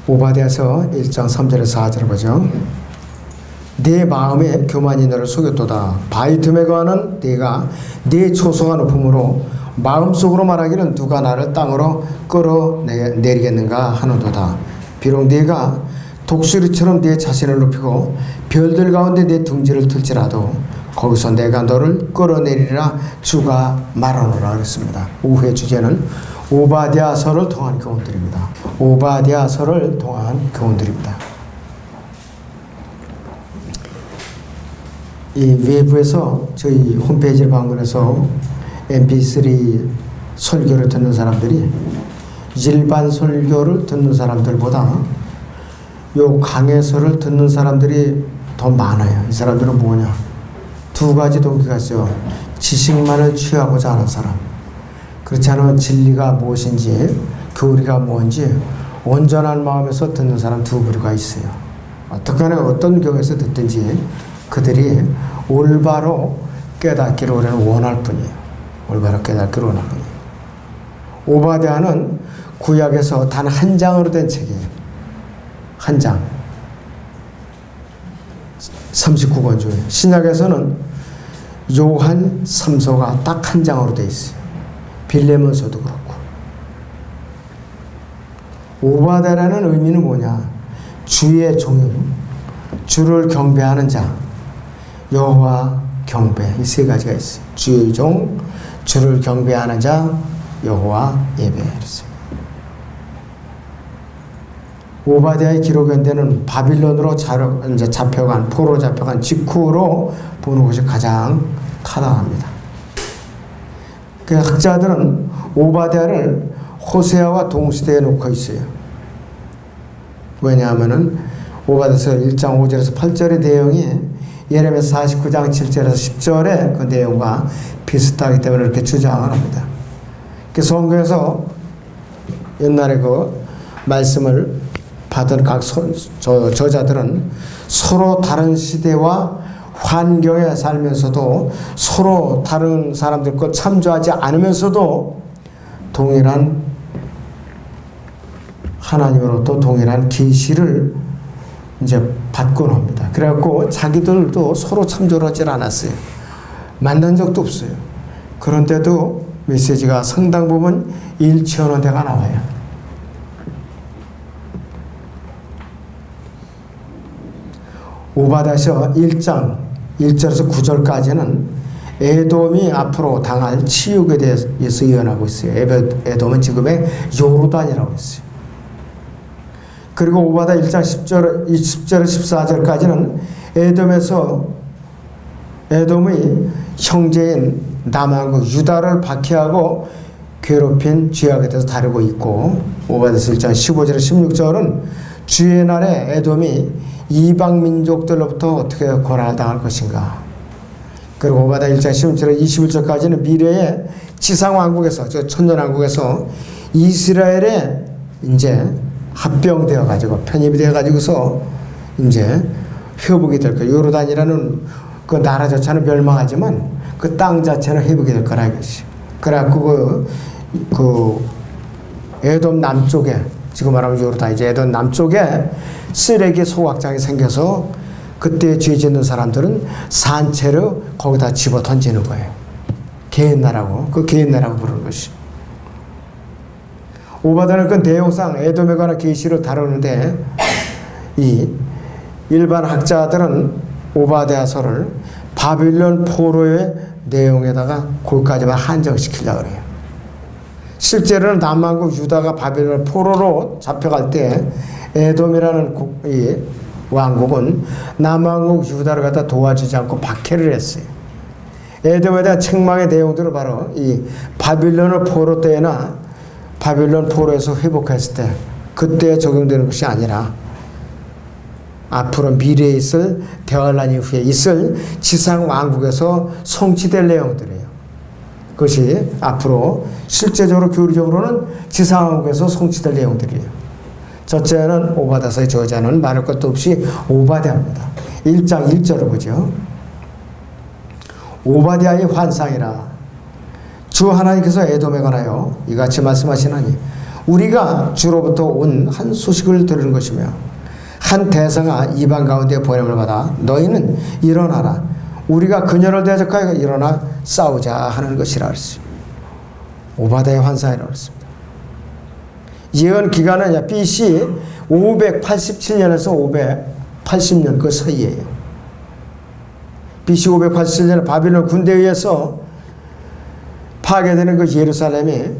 오바댜서 1장 3절에서 4절을 보죠. 내 마음에 교만이 너를 속였도다. 바위 틈에 거하는 내가 내 초소가 높음으로 마음속으로 말하기는 누가 나를 땅으로 끌어내리겠는가 하노도다. 비록 내가 독수리처럼 내 자신을 높이고 별들 가운데 내 둥지를 틀지라도 거기서 내가 너를 끌어내리라 주가 말하노라 그랬습니다. 오후의 주제는 오바댜서를 통한 교훈들입니다. 오바댜서를 통한 교훈들입니다. 이 외부에서 저희 홈페이지를 방문해서 mp3 설교를 듣는 사람들이 일반 설교를 듣는 사람들보다 요 강해서를 듣는 사람들이 더 많아요. 이 사람들은 뭐냐? 두 가지 동기가 있어요. 지식만을 취하고자 하는 사람. 그렇지 않으면 진리가 무엇인지, 교리가 뭔지 온전한 마음에서 듣는 사람 두 부류가 있어요. 어떤 경우에서 듣든지 그들이 올바로 깨닫기를 우리는 원할 뿐이에요. 올바로 깨닫기를 원할 뿐이에요. 오바댜는 구약에서 단 한 장으로 된 책이에요. 한 장. 39권 중에. 신약에서는 요한 3서가 딱 한 장으로 되어 있어요. 빌레몬서도 그렇고. 오바댜라는 의미는 뭐냐? 주의 종, 주를 경배하는 자, 여호와 경배, 이 세 가지가 있어요. 주의 종, 주를 경배하는 자, 여호와 예배. 이렇습니다. 오바댜의 기록 현대는 바빌론으로 포로로 잡혀간 직후로 보는 것이 가장 타당합니다. 그 학자들은 오바댜를 호세아와 동시대에 놓고 있어요. 왜냐하면은 오바댜서 1장 5절에서 8절의 내용이 예레미야서 49장 7절에서 10절의 그 내용과 비슷하기 때문에 이렇게 주장을 합니다. 그 성경에서 옛날에 그 말씀을 받은 각 저자들은 서로 다른 시대와 환경에 살면서도 서로 다른 사람들 것 참조하지 않으면서도 동일한 하나님으로부터 동일한 계시를 이제 받곤 합니다. 그래갖고 자기들도 서로 참조를 하질 않았어요. 만난 적도 없어요. 그런데도 메시지가 상당 부분 일치하는 데가 나와요. 오바댜서 1장 1절에서 9절까지는 에돔이 앞으로 당할 치욕에 대해서 예언하고 있어요. 에돔은 지금의 요르단이라고 했어요. 그리고 오바댜 1장 10절에서 14절까지는 에돔의 형제인 남한국 유다를 박해하고 괴롭힌 죄악에 대해서 다루고 있고, 오바댜서 1장 15절에서 16절은 주의 날에 에돔이 이방 민족들로부터 어떻게 고난을 당할 것인가. 그리고 오바댜 1장 16절에서 21절까지는 미래의 지상왕국에서, 저 천년왕국에서 이스라엘에 이제 합병되어 가지고 편입이 되어 가지고서 이제 회복이 될 거예요. 요르단이라는 그 나라 자체는 멸망하지만 그 땅 자체는 회복이 될 거라 이것이. 그래갖고 그 에돔 남쪽에, 지금 말하면 요르단이죠. 에돔 남쪽에 쓰레기 소각장이 생겨서 그때 죄 짓는 사람들은 산채로 거기다 집어 던지는 거예요. 게헨나라고, 그 게헨나라고 부르는 것이. 오바댜는 그 내용상 에돔에 관한 계시를 다루는데, 이 일반 학자들은 오바댜서를 바빌론 포로의 내용에다가 거기까지만 한정시키려고 그래요. 실제로는 남한국 유다가 바빌론 포로로 잡혀갈 때 에돔이라는 이 왕국은 남한국 유다를 갖다 도와주지 않고 박해를 했어요. 에돔에 대한 책망의 내용들을 바로 이 바빌론을 포로 때나 바빌론 포로에서 회복했을 때 그때 적용되는 것이 아니라 앞으로 미래에 있을 대환란 이후에 있을 지상 왕국에서 성취될 내용들이에요. 그것이 앞으로 실제적으로 교리적으로는 지상 왕국에서 성취될 내용들이에요. 첫째는 오바댜서의 저자는 말할 것도 없이 오바댜입니다. 1장 1절을 보죠. 오바댜의 환상이라 주 하나님께서 에돔에 관하여 이같이 말씀하시나니 우리가 주로부터 온 한 소식을 들은 것이며 한 대사가 이방 가운데 보냄을 받아 너희는 일어나라 우리가 그녀를 대적하여 일어나 싸우자 하는 것이라 그랬어요. 오바댜의 환상이라고 했습니다. 예언 기간은 BC 587년에서 580년 그 사이에요. BC 587년에 바빌론 군대에 의해서 파괴되는 그 예루살렘이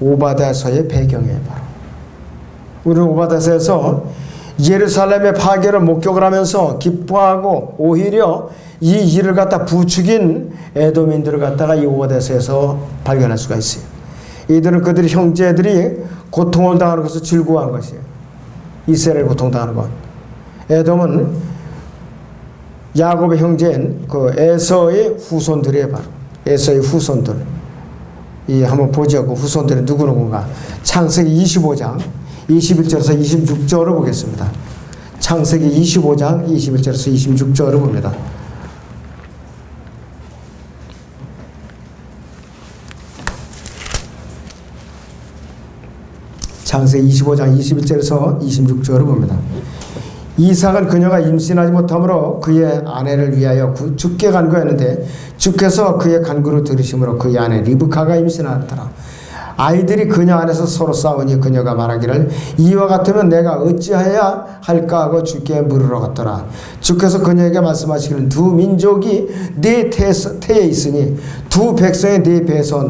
오바댜서의 배경이에요. 바로 우리는 오바댜서에서 예루살렘의 파괴를 목격을 하면서 기뻐하고 오히려 이 일을 갖다 부추긴 에돔인들을 갖다가 이 오바댜서에서 발견할 수가 있어요. 이들은 그들의 형제들이 고통을 당하는 것을 즐거워한 것이에요. 이스라엘 고통당하는 것. 에돔은 야곱의 형제인 그 에서의 후손들이에요. 바로 에서의 후손들. 이 한번 보죠. 그 후손들이 누구누군가. 창세기 25장 21절에서 26절을 보겠습니다. 창세기 25장 21절에서 26절을 봅니다. 창세기 25장 21절에서 26절을 봅니다. 이삭은 그녀가 임신하지 못하므로 그의 아내를 위하여 죽게 간구했는데 주께서 그의 간구를 들으심으로 그의 아내 리브카가 임신하더라. 아이들이 그녀 안에서 서로 싸우니 그녀가 말하기를 이와 같으면 내가 어찌해야 할까 하고 주께 물으러 갔더라. 주께서 그녀에게 말씀하시기를 두 민족이 네 태에 있으니 두 백성이 네 배에서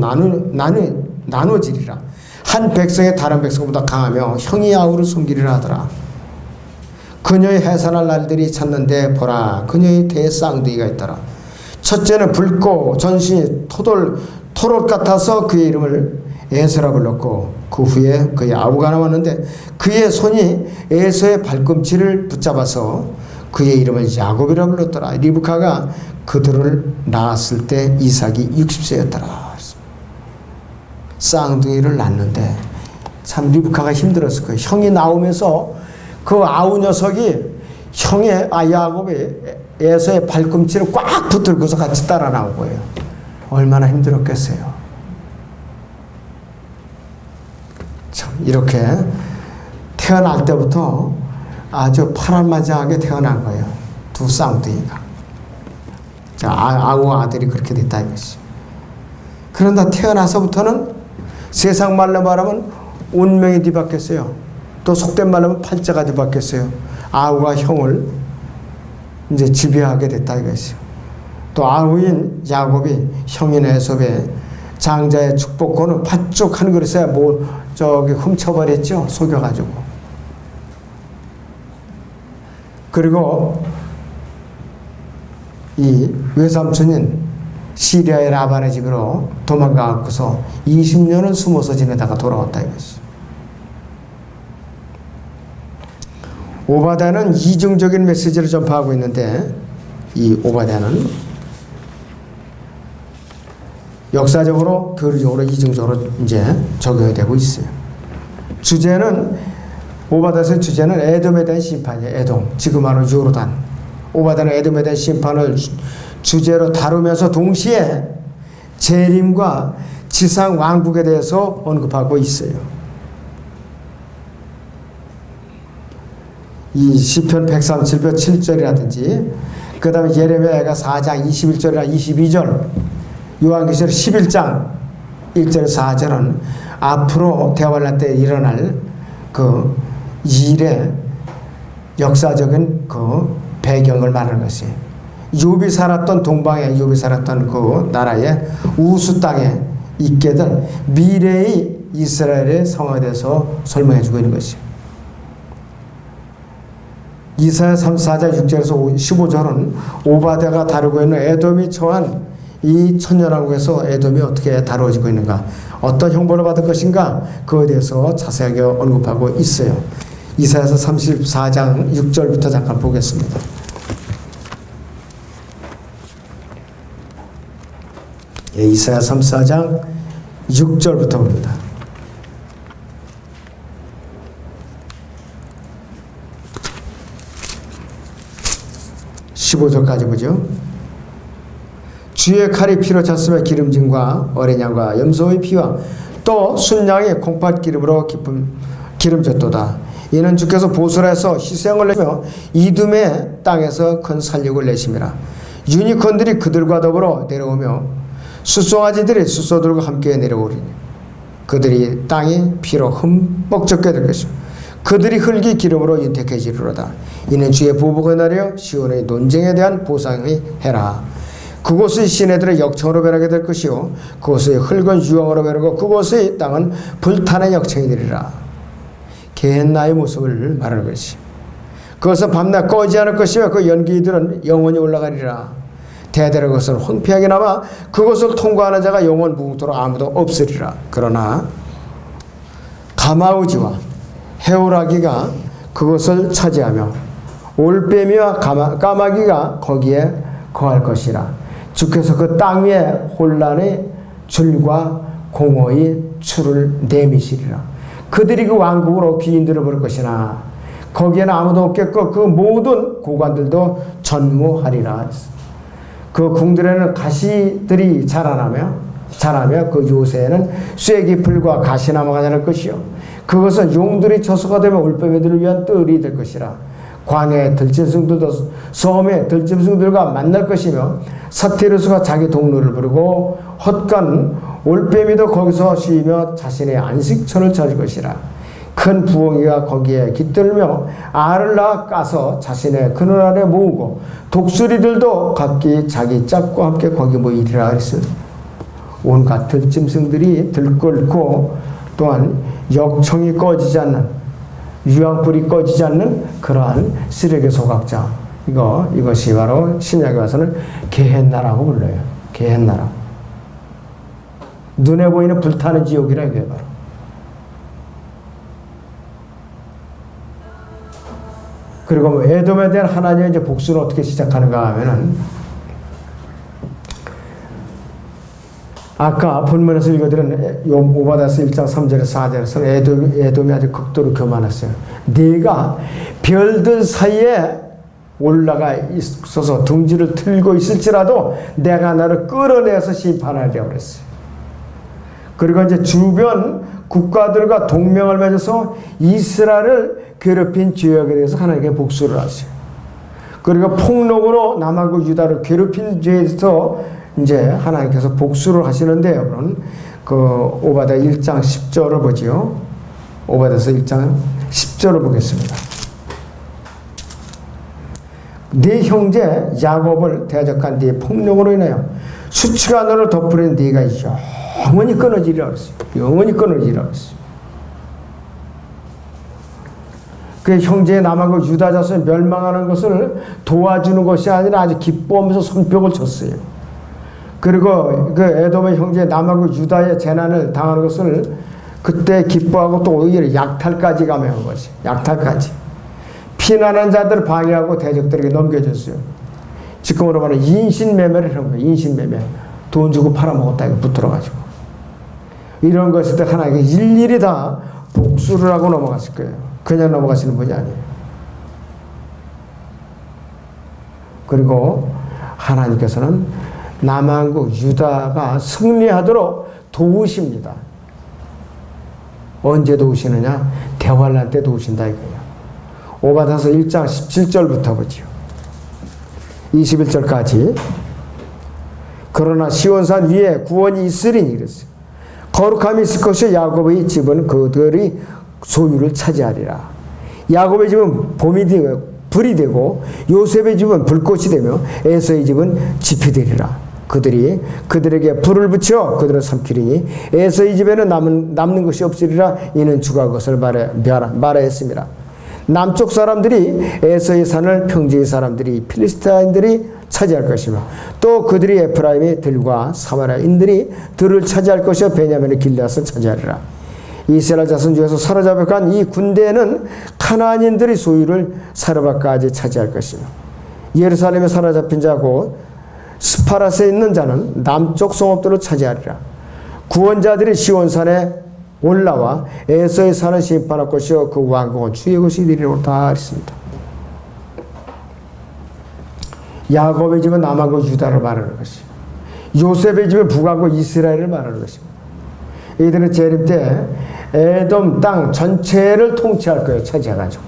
나누어지리라. 한 백성이 다른 백성보다 강하며 형이 아우를 섬기리라 하더라. 그녀의 해산할 날들이 찼는데 보라 그녀의 태에 쌍둥이가 있더라. 첫째는 붉고 전신이 토롯 같아서 그의 이름을 에서라 불렀고 그 후에 그의 아우가 나왔는데 그의 손이 에서의 발꿈치를 붙잡아서 그의 이름을 야곱이라 불렀더라. 리브카가 그들을 낳았을 때 이삭이 60세였더라. 쌍둥이를 낳는데 참 리브카가 힘들었을 거예요. 형이 나오면서 그 아우 녀석이 형의 야곱이 에서의 발꿈치를 꽉 붙들고서 같이 따라 나온 거예요. 얼마나 힘들었겠어요. 참 이렇게 태어날 때부터 아주 파란만장하게 태어난 거예요. 두 쌍둥이가. 자, 아우와 아들이 그렇게 됐다 이것이. 그런데 태어나서부터는 세상 말로 말하면 운명이 뒤바뀌었어요. 또 속된 말로 하면 팔자가 뒤바뀌었어요. 아우가 형을 이제 지배하게 됐다 이것이요. 또 아우인 야곱이 형인 에섭의 장자의 축복권을 바쭉 한 그릇에 훔쳐버렸죠. 속여가지고. 그리고 이 외삼촌인 시리아의 라반의 집으로 도망가갖고서 20년을 숨어서 지내다가 돌아왔다 이것이. 오바댜는 이중적인 메시지를 전파하고 있는데 이 오바댜는 역사적으로 교리적으로 이중적으로 이제 적용이 되고 있어요. 주제는 오바댜의 주제는 에돔에 대한 심판이에요. 에돔 지금 말하는 요르단. 오바댜는 에돔에 대한 심판을 주제로 다루면서 동시에 재림과 지상 왕국에 대해서 언급하고 있어요. 이 시편 137편 7절이라든지 그 다음에 예레미야가 4장 21절이나 22절 요한계시록 11장 1절 4절은 앞으로 대환란 때 일어날 그 일의 역사적인 그 배경을 말하는 것이에요. 욥이 살았던 동방에 욥이 살았던 그 나라의 우수 땅에 있게 될 미래의 이스라엘의 성에 대해서 설명해 주고 있는 것이에요. 이사야 34장 6절에서 15절은 오바댜가 다루고 있는 에돔이 처한 이 천년왕국에서 에돔이 어떻게 다루어지고 있는가, 어떤 형벌을 받을 것인가, 그에 대해서 자세하게 언급하고 있어요. 이사야서 34장 6절부터 잠깐 보겠습니다. 이사야 34장 6절부터 봅니다. (15절까지) 보죠. 주의 칼이 피로 찼으며 기름짐과 어린 양과 염소의 피와 또 순양이 콩팥 기름으로 기름졌도다. 이는 주께서 보술해서 희생을 내며 이둠의 땅에서 큰 살육을 내심이라. 유니콘들이 그들과 더불어 내려오며 숫송아지들이 숫소들과 함께 내려오리니 그들이 땅이 피로 흠뻑 젖게 될 것이며 그들이 흙이 기름으로 윤택해지리로다. 이는 주의 보복의 날이여 시온의 논쟁에 대한 보상의 해라. 그곳의 시내들의 역청으로 변하게 될 것이요 그곳의 흙은 유황으로 변하고 그곳의 땅은 불타는 역청이 되리라. 게헨나의 모습을 말하는 것이 그것은 밤낮 꺼지지 않을 것이며 그 연기들은 영원히 올라가리라. 대대로 그것은 황폐하게 남아 그것을 통과하는 자가 영원 무궁토록 아무도 없으리라. 그러나 가마우지와 해오라기가 그것을 차지하며 올빼미와 까마귀가 거기에 거할 것이라. 주께서 그 땅 위에 혼란의 줄과 공허의 추를 내미시리라. 그들이 그 왕국으로 귀인들을 부를 것이나 거기에는 아무도 없겠고 그 모든 고관들도 전무하리라. 그 궁들에는 가시들이 자라며 그 요새에는 쇠기풀과 가시나무가 자랄 것이요 그것은 용들이 처소가 되며 올빼미들을 위한 뜰이 될 것이라. 광야의 들짐승들도 섬의 들짐승들과 만날 것이며 사티루스가 자기 동료를 부르고 헛간 올빼미도 거기서 쉬며 자신의 안식처를 찾을 것이라. 큰 부엉이가 거기에 깃들며 알을 낳아 까서 자신의 그늘 아래 모으고 독수리들도 각기 자기 짝과 함께 거기 모이리라 했습니다. 온갖 들짐승들이 들끓고 또한 역청이 꺼지지 않는 유황불이 꺼지지 않는 그러한 쓰레기 소각자 이것이 바로 신약에 와서는 게헨나라고 불러요. 게헨나라. 눈에 보이는 불타는 지옥이라 이게 바로. 그리고 에돔에 대한 하나님의 이제 복수를 어떻게 시작하는가 하면은 아까 본문에서 읽어드린 오바다서 1장 3절에서 4절에서는 에돔이 아주 극도로 교만했어요. 네가 별들 사이에 올라가 있어서 둥지를 틀고 있을지라도 내가 너를 끌어내서 심판하리라고 그랬어요. 그리고 이제 주변 국가들과 동맹을 맺어서 이스라엘을 괴롭힌 죄악에 대해서 하나님께 복수를 하세요. 그리고 폭력으로 남한국 유다를 괴롭힌 죄에서 이제 하나님께서 복수를 하시는데 여러분 그 오바다 1장 10절을 보지요. 오바다서 1장 10절을 보겠습니다. 네 형제 야곱을 대적한 네 폭력으로 인하여 수치가 너를 덮으린 네가 영원히 끊어지리라 그랬어요. 영원히 끊어지리라 그랬어요. 그 형제의 남한국 유다 자손이 멸망하는 것을 도와주는 것이 아니라 아주 기뻐하면서 손뼉을 쳤어요. 그리고 그 에돔의 형제 남한국 유다의 재난을 당하는 것을 그때 기뻐하고 또 오히려 약탈까지 가며 한 것이 약탈까지 피난한 자들을 방해하고 대적들에게 넘겨줬어요. 지금으로 말하면 인신매매를 한 거예요. 인신매매. 돈 주고 팔아먹었다 이거 붙들어가지고 이런 것을 때 하나님께 일일이 다 복수를 하고 넘어갔을 거예요. 그냥 넘어가시는 분이 아니에요. 그리고 하나님께서는 남한국 유다가 승리하도록 도우십니다. 언제 도우시느냐? 대환란 때 도우신다 이거예요. 오바다서 1장 17절부터 보죠. 21절까지 그러나 시온산 위에 구원이 있으리니 그랬어요. 거룩함이 있을 것이 야곱의 집은 그들의 소유를 차지하리라. 야곱의 집은 봄이 되고 불이 되고 요셉의 집은 불꽃이 되며 에서의 집은 짚이 되리라. 그들이 그들에게 불을 붙여 그들을 삼키리니 에서의 집에는 남는 것이 없으리라. 이는 주가 그것을 말하였습니다. 남쪽 사람들이 에서의 산을 평지의 사람들이 필리스타인들이 차지할 것이며 또 그들이 에프라임의 들과 사마리아인들이 들을 차지할 것이요 베냐민의 길앗을 차지하리라. 이스라엘 자손 중에서 사로잡혀간 이 군대는 가나안인들이 소유를 사르밧까지 차지할 것이며 예루살렘에 사로잡힌 자고 스파라스에 있는 자는 남쪽 성읍들을 차지하리라. 구원자들이 시온산에 올라와 에서의 산을 심판할 것이요 그 왕국은 주의 것이 되리로다 했습니다. 야곱의 집은 남한국 유다를 말하는 것이요 요셉의 집은 북한국 이스라엘을 말하는 것입니다. 이들은 재림 때 에돔 땅 전체를 통치할 거예요. 차지해가지고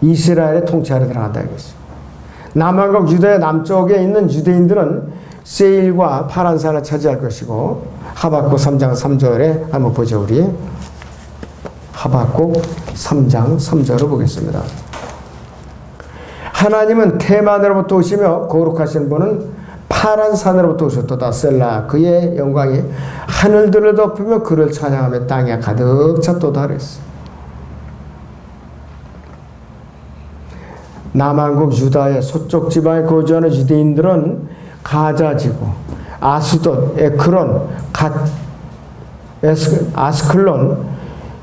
이스라엘에 통치하러 들어간다 이거죠. 남한국 유다의 남쪽에 있는 유대인들은 세일과 파란산을 차지할 것이고, 하박국 3장 3절에 한번 보죠. 우리 하박국 3장 3절을 보겠습니다. 하나님은 테만으로부터 오시며 거룩하신 분은 파란 산으로부터 오셨도다. 셀라. 그의 영광이 하늘들을 덮으며 그를 찬양하며 땅에 가득 찼도다 그랬어요. 남한국 유다의 서쪽 지방에 거주하는 유대인들은 가자지구, 아스돗, 에크론, 아스클론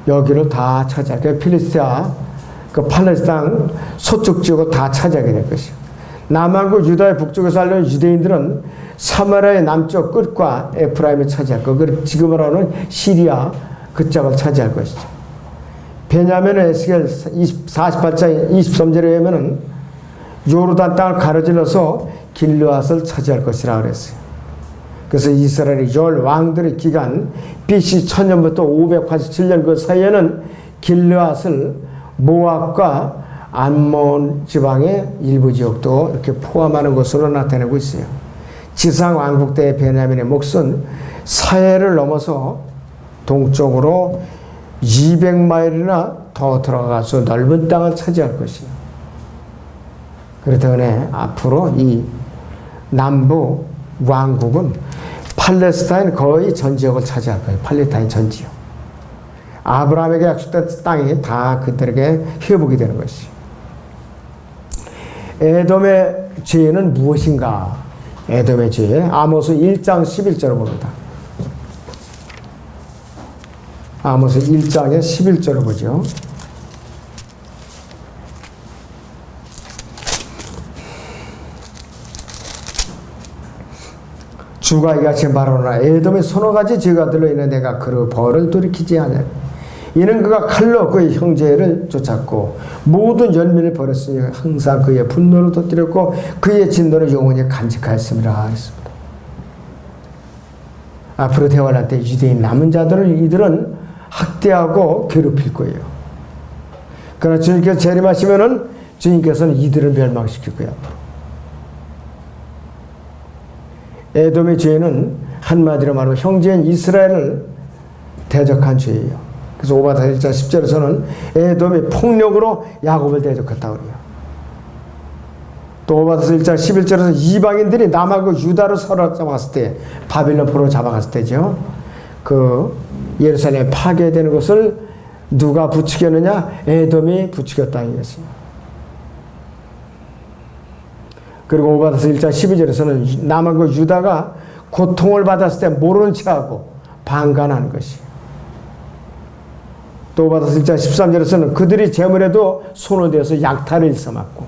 여기를 다 차지하게, 필리스티아, 그 팔레스타인 서쪽 지역을 다 차지하게 될 것이요. 남한국 유다의 북쪽에 살는 유대인들은 사마리아의 남쪽 끝과 에프라임을 차지할 것, 그리고 지금으로 하는 시리아 그 짝을 차지할 것이죠. 베냐민은 에스겔 48장 23절에 의하면 요르단 땅을 가로질러서 길르앗을 차지할 것이라 그랬어요. 그래서 이스라엘의 열 왕들의 기간 BC 1000년부터 587년 그 사이에는 길르앗을 모압과 암몬 지방의 일부 지역도 이렇게 포함하는 것으로 나타내고 있어요. 지상 왕국 때 베냐민의 몫은 사해를 넘어서 동쪽으로 200마일이나 더 들어가서 넓은 땅을 차지할 것이에요. 그렇기 때문에 앞으로 이 남부 왕국은 팔레스타인 거의 전 지역을 차지할 거예요. 팔레스타인 전 지역. 아브라함에게 약속된 땅이 다 그들에게 회복이 되는 것이죠. 에돔의 죄는 무엇인가? 에돔의 죄, 아모스 1장 11절을 봅니다. 아모스 1장의 11절을 보죠. 주가 이같이 말하노라. 에돔의 서너 가지 죄가 들어있는 내가 그의 벌을 돌이키지 않으리. 이는 그가 칼로 그의 형제를 쫓았고 모든 열매를 버렸으니 항상 그의 분노를 터뜨렸고 그의 진노를 영원히 간직하였습니다. 했습니다. 앞으로 대환란 때 유대인 남은 자들을 이들은 학대하고 괴롭힐 거예요. 그러나 주님께서 재림하시면은 주님께서는 이들을 멸망시킬 거예요. 앞으로. 에돔의 죄는 한마디로 말하면 형제인 이스라엘을 대적한 죄예요. 그래서 오바다 1장 10절에서는 에돔이 폭력으로 야곱을 대적했다고 그래요. 또 오바다서 1장 11절에서 이방인들이 남하고 유다를 사로잡았을 때, 바빌론 포로 잡아갔을 때죠. 그 예루살렘에 파괴되는 것을 누가 부추겼느냐? 에돔이 부추겼다 이것이에요. 그리고 오바다서 1장 12절에서는 남하고 유다가 고통을 받았을 때 모르는 체하고 방관하는 것이에요. 또 오바다서 1장 13절에서는 그들이 재물에도 손을 대어서 약탈을 일삼았고,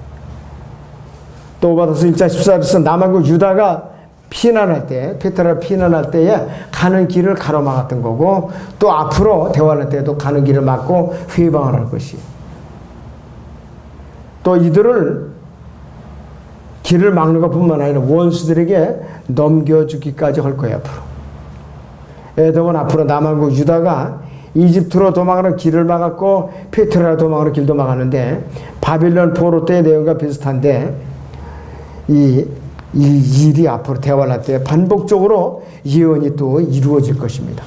또 오바다서 1장 14절에서 남하고 유다가 피난할 때, 페트라를 피난할 때에 가는 길을 가로막았던 거고, 또 앞으로 대환할 때도 가는 길을 막고 회방을 할 것이에요. 또 이들을 길을 막는 것뿐만 아니라 원수들에게 넘겨주기까지 할 거예요. 앞으로 에돔은 앞으로 남한국 유다가 이집트로 도망가는 길을 막았고 페트라로 도망가는 길도 막았는데, 바빌론 포로 때의 내용과 비슷한데 이 일이 앞으로 대환할 때 반복적으로 예언이 또 이루어질 것입니다.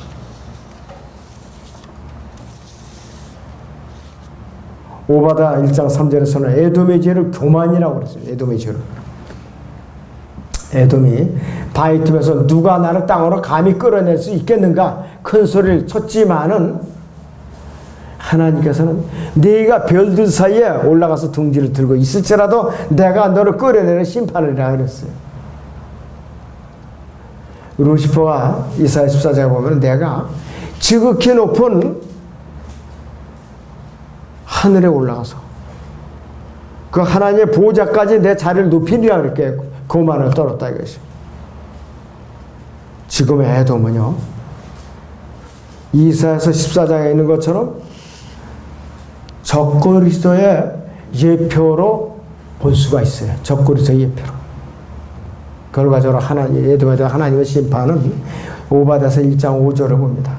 오바다 1장 3절에서는 에돔의 죄를 교만이라고 그랬어요. 에돔의 죄를. 에돔이 바위 틈에서 누가 나를 땅으로 감히 끌어낼 수 있겠는가 큰 소리를 쳤지만은 하나님께서는 네가 별들 사이에 올라가서 둥지를 들고 있을지라도 내가 너를 끌어내는 심판이라 그랬어요. 루시퍼와 이사야 14장에 보면 내가 지극히 높은 하늘에 올라가서 그 하나님의 보호자까지 내 자리를 높이리라 그렇게 고만을 떨었다 이것이. 지금의 에돔은요, 이사야서 14장에 있는 것처럼 적그리스도의 예표로 볼 수가 있어요. 적그리스도의 예표로. 결과적으로 에돔에 대한 하나님의 심판은 오바다서 1장 5절을 봅니다.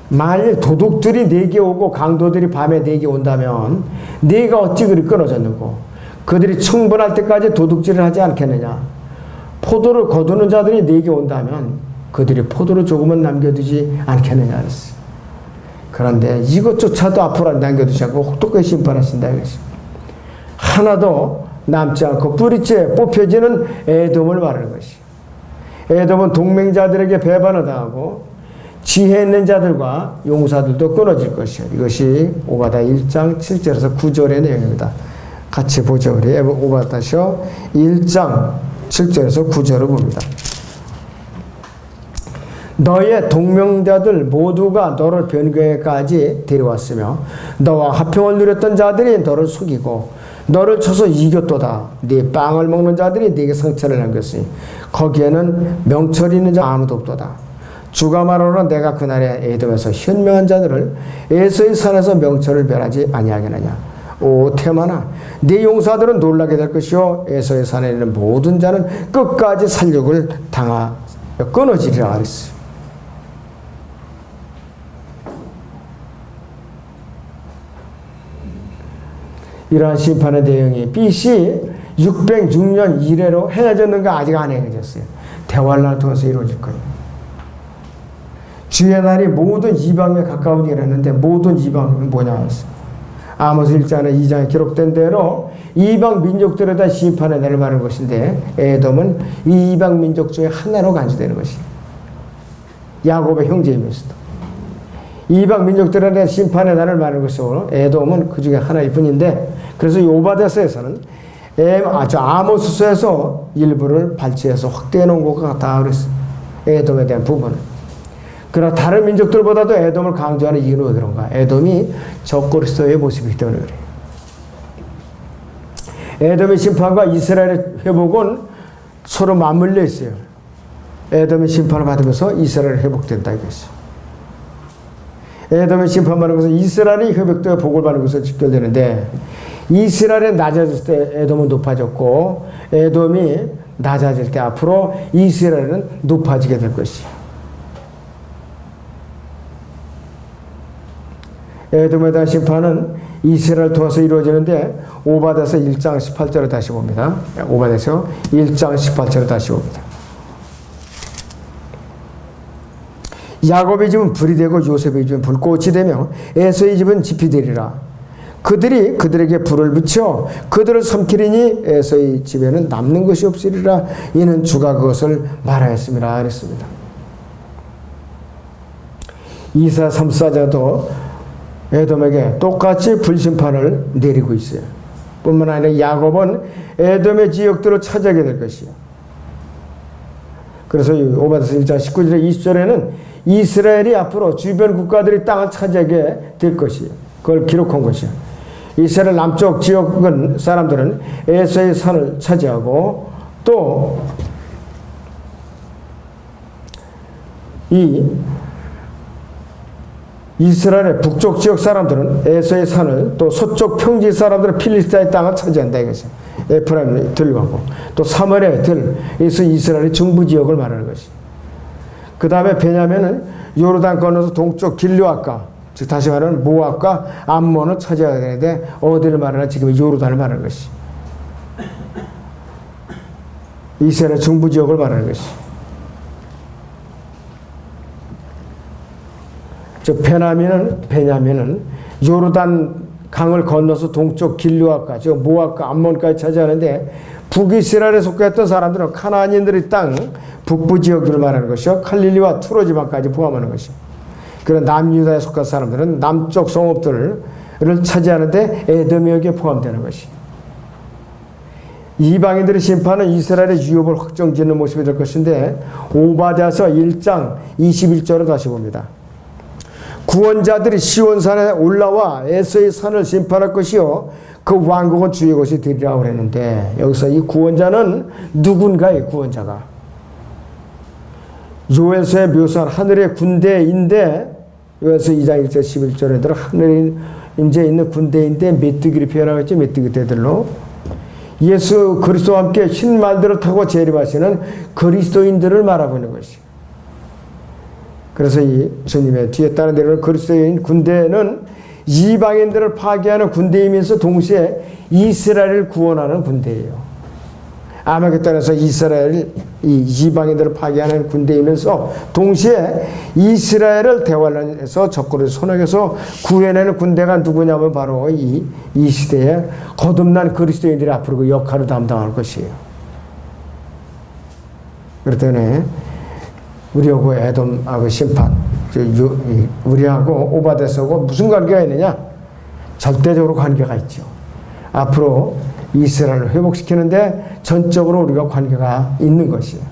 만일 도둑들이 네게 오고 강도들이 밤에 네게 온다면 네가 어찌 그리 끊어졌는고? 그들이 충분할 때까지 도둑질을 하지 않겠느냐? 포도를 거두는 자들이 네게 온다면 그들이 포도를 조금은 남겨두지 않겠느냐 그랬어요. 그런데 이것조차도 앞으로 남겨두지 않고 혹독하게 심판하신다 그랬어요. 하나도 남지 않고 뿌리째 뽑혀지는 에돔을 말하는 것이에요. 에돔은 동맹자들에게 배반을 당하고 지혜 있는 자들과 용사들도 끊어질 것이요. 이것이 오바다 1장 7절에서 9절의 내용입니다. 같이 보죠. 우리 오바다쇼 1장 7절에서 9절을 봅니다. 너의 동명자들 모두가 너를 변교에까지 데려왔으며 너와 화평을 누렸던 자들이 너를 속이고 너를 쳐서 이겼도다. 네 빵을 먹는 자들이 네게 상처를 남겼으니 거기에는 명철 있는 자 아무도 없도다. 주가 말하노라 내가 그날에 에돔에서 현명한 자들을 에서의 산에서 명철을 멸하지 아니하겠느냐. 오 테마나 네 용사들은 놀라게 될 것이요 에서의 산에 있는 모든 자는 끝까지 살육을 당하 끊어지리라 그랬어요. 이러한 심판의 대응이 BC 606년 이래로 행해졌는가 아직 안 행해졌어요. 대환란을 통해서 이루어질 거예요. 주의 날이 모든 이방에 가까운 일이었는데 모든 이방은 뭐냐 했어요. 아모스 1장에 2장에 기록된 대로 이방 민족들에 대한 심판의 날을 말하는 것인데 에돔은 이 이방 민족 중에 하나로 간주되는 것이에요. 야곱의 형제이면서도 이방 민족들에 대한 심판의 날을 말하는 것이고 에돔은 그 중에 하나일 뿐인데 그래서 이 오바댜서에서는 아모스서에서 일부를 발췌해서 확대해 놓은 것 같다 그랬어요. 에돔에 대한 부분은. 그러나 다른 민족들보다도 에돔을 강조하는 이유는 왜 그런가? 에돔이 적그리스도의 모습이기 때문에 그래요. 에돔의 심판과 이스라엘의 회복은 서로 맞물려 있어요. 에돔의 심판을 받으면서 이스라엘이 회복된다 이거죠. 에돔의 심판받는 것은 이스라엘이 회복되어 복을 받는 것으로 직결되는데 이스라엘이 낮아질 때 에돔은 높아졌고 에돔이 낮아질 때 앞으로 이스라엘은 높아지게 될 것이에요. 에돔에 대한 심판은 이스라엘을 통해서 이루어지는데 오바댜서 1장 18절을 다시 봅니다. 오바댜서 1장 18절을 다시 봅니다. 야곱의 집은 불이 되고 요셉의 집은 불꽃이 되며 에서의 집은 지피 되리라. 그들이 그들에게 불을 붙여 그들을 삼키리니 에서의 집에는 남는 것이 없으리라. 이는 주가 그것을 말하였습니다. 그랬습니다. 이사 3사자도 에돔에게 똑같이 불심판을 내리고 있어요. 뿐만 아니라 야곱은 에돔의 지역들을 차지하게 될 것이에요. 그래서 오바댜서 1장 19절에 20절에는 이스라엘이 앞으로 주변 국가들이 땅을 차지하게 될 것이에요. 그걸 기록한 것이에요. 이스라엘 남쪽 지역은 사람들은 에서의 산을 차지하고 또 이 이스라엘의 북쪽 지역 사람들은 에서의 산을 또 서쪽 평지 사람들은 필리스타의 땅을 차지한다 이것이에요. 에프라임의 들하고 또 사마리아의 들, 이스라엘의 중부 지역을 말하는 것이에요. 그 다음에 베냐민은 요르단 건너서 동쪽 길르앗과 즉 다시 말하면 모압과 암몬을 차지하게 되는데 어디를 말하나 지금 요르단을 말하는 것이 이스라엘 중부 지역을 말하는 것이 즉 베냐민은 요르단 강을 건너서 동쪽 길르앗과 즉 모압과 암몬까지 차지하는데 북이스라엘에 속했던 사람들은 카나안인들의 땅 북부 지역을 말하는 것이요 갈릴리와 투로 지방까지 포함하는 것이요. 그런 남유다에 속한 사람들은 남쪽 성읍들을 차지하는데 에돔이 여기에 포함되는 것이요. 이방인들의 심판은 이스라엘의 유업을 확정짓는 모습이 될 것인데 오바댜서 1장 21절을 다시 봅니다. 구원자들이 시온산에 올라와 에서의 산을 심판할 것이요 그 왕국은 주의 것이 되리라고 그랬는데 여기서 이 구원자는 누군가의 구원자가 요엘서에 묘사한 하늘의 군대인데 요엘서 2장 1절 11절에 들어 하늘에 이제 있는 군대인데 메뚜기를 표현하고 있죠. 메뚜기 떼들로 예수 그리스도와 함께 흰 말들을 타고 재림하시는 그리스도인들을 말하고 있는 것이 그래서 이 주님의 뒤에 따라 내려오는 그리스도인 군대는 이방인들을 파괴하는 군대이면서 동시에 이스라엘을 구원하는 군대예요. 아마겟돈에서 이스라엘 이 이방인들을 파괴하는 군대이면서 동시에 이스라엘을 대환란에서 적그리스도의 손에게서 구해내는 군대가 누구냐면 바로 이 시대에 거듭난 그리스도인들이 앞으로 그 역할을 담당할 것이에요. 그렇기 때문에 우리하고 에돔하고 심판, 우리하고 오바데서하고 무슨 관계가 있느냐? 절대적으로 관계가 있죠. 앞으로 이스라엘을 회복시키는데 전적으로 우리가 관계가 있는 것이에요.